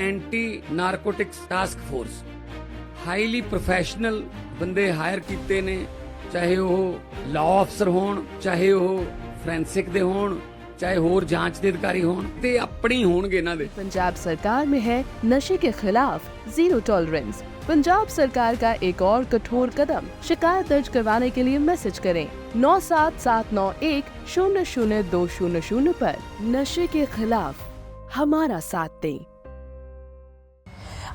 Anti narcotics task force highly professional बंदे higher कीते ने, चाहे वो लॉ अफसर होण, चाहे वो फोरेंसिक दे होण, चाहे होर जांच दे अधिकारी होण, ते अपनी होणगे इन्हां दे। पंजाब सरकार में है नशे के खिलाफ जीरो टॉलरेंस। पंजाब सरकार का एक और कठोर कदम। शिकायत दर्ज करवाने के लिए मैसेज करें 9779100200 पर। नशे के खिलाफ हमारा साथ दें।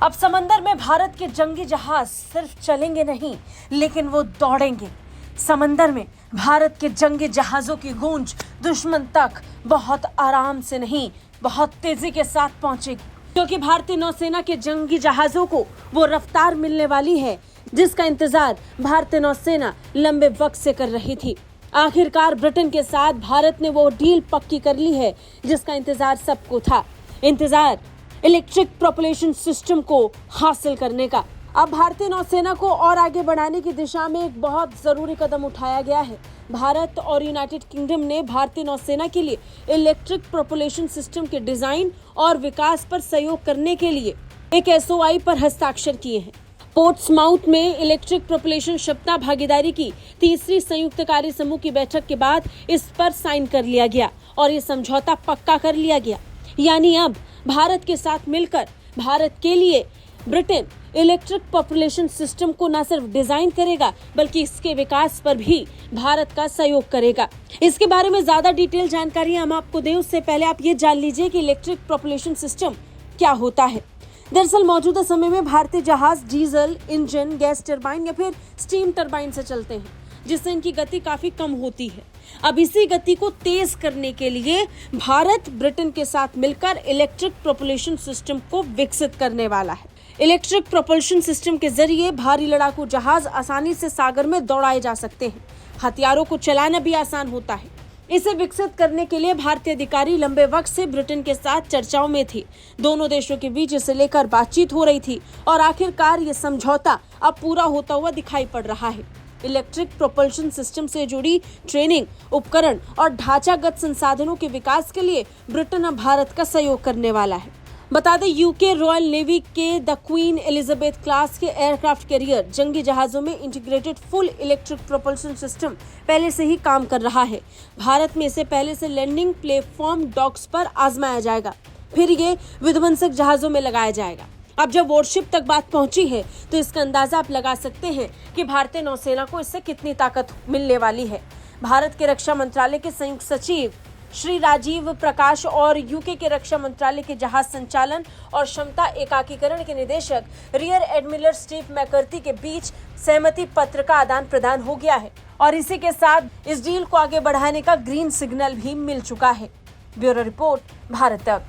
अब समंदर में भारत के जंगी जहाज सिर्फ चलेंगे नहीं, लेकिन वो दौड़ेंगे। समंदर में भारत के जंगी जहाजों की गूंज दुश्मन तक बहुत आराम से नहीं, बहुत तेजी के साथ पहुंचेगी, क्योंकि भारतीय नौसेना के जंगी जहाजों को वो रफ्तार मिलने वाली है जिसका इंतजार भारतीय नौसेना लंबे वक्त से कर रही थी। आखिरकार ब्रिटेन के साथ भारत ने वो डील पक्की कर ली है जिसका इंतजार सबको था। इंतजार इलेक्ट्रिक प्रोपल्शन सिस्टम को हासिल करने का। अब भारतीय नौसेना को और आगे बढ़ाने की दिशा में एक बहुत जरूरी कदम उठाया गया है। भारत और यूनाइटेड किंगडम ने भारतीय नौसेना के लिए इलेक्ट्रिक प्रोपल्शन सिस्टम के डिजाइन और विकास पर सहयोग करने के लिए एक एसओआई पर हस्ताक्षर किए हैं। पोर्ट्समाउथ में इलेक्ट्रिक प्रोपल्शन क्षमता भागीदारी की तीसरी संयुक्त कार्य समूह की बैठक के बाद इस पर साइन कर लिया गया और ये समझौता पक्का कर लिया गया। यानी अब भारत के साथ मिलकर भारत के लिए ब्रिटेन इलेक्ट्रिक प्रोपल्शन सिस्टम को न सिर्फ डिजाइन करेगा बल्कि इसके विकास पर भी भारत का सहयोग करेगा। इसके बारे में ज्यादा डिटेल जानकारी हम आपको दें उससे पहले आप ये जान लीजिए कि इलेक्ट्रिक प्रोपल्शन सिस्टम क्या होता है। दरअसल मौजूदा समय में भारतीय जहाज डीजल इंजन, गैस टरबाइन या फिर स्टीम टरबाइन से चलते हैं, जिससे इनकी गति काफी कम होती है। अब इसी गति को तेज करने के लिए भारत ब्रिटेन के साथ मिलकर इलेक्ट्रिक प्रोपल्शन सिस्टम को विकसित करने वाला है। इलेक्ट्रिक प्रोपल्शन सिस्टम के जरिए भारी लड़ाकू जहाज आसानी से सागर में दौड़ाए जा सकते हैं। हथियारों को चलाना भी आसान होता है। इसे विकसित करने के लिए भारतीय अधिकारी लंबे वक्त से ब्रिटेन के साथ चर्चाओं में थे। दोनों देशों के बीच इसे लेकर बातचीत हो रही थी और आखिरकार ये समझौता अब पूरा होता हुआ दिखाई पड़ रहा है। इलेक्ट्रिक प्रोपल्शन सिस्टम से जुड़ी ट्रेनिंग, उपकरण और ढांचागत संसाधनों के विकास के लिए ब्रिटेन अब भारत का सहयोग करने वाला है। बता दें, यूके रॉयल नेवी के द क्वीन एलिजाबेथ क्लास के एयरक्राफ्ट कैरियर जंगी जहाजों में integrated full electric propulsion system पहले से ही काम कर रहा है। भारत में इसे पहले से लैंडिंग प्लेटफॉर्म डॉक्स पर आजमाया जाएगा, फिर ये विध्वंसक जहाजों में लगाया जाएगा। अब जब वॉरशिप तक बात पहुंची है तो इसका अंदाजा आप लगा सकते हैं कि भारतीय नौसेना को इससे कितनी ताकत मिलने वाली है। भारत के रक्षा मंत्रालय के संयुक्त सचिव श्री राजीव प्रकाश और यूके के रक्षा मंत्रालय के जहाज संचालन और क्षमता एकाकीकरण के निदेशक रियर एडमिरल स्टीव मैकर्थी के बीच सहमति पत्र का आदान प्रदान हो गया है और इसी के साथ इस डील को आगे बढ़ाने का ग्रीन सिग्नल भी मिल चुका है। ब्यूरो रिपोर्ट, भारत तक।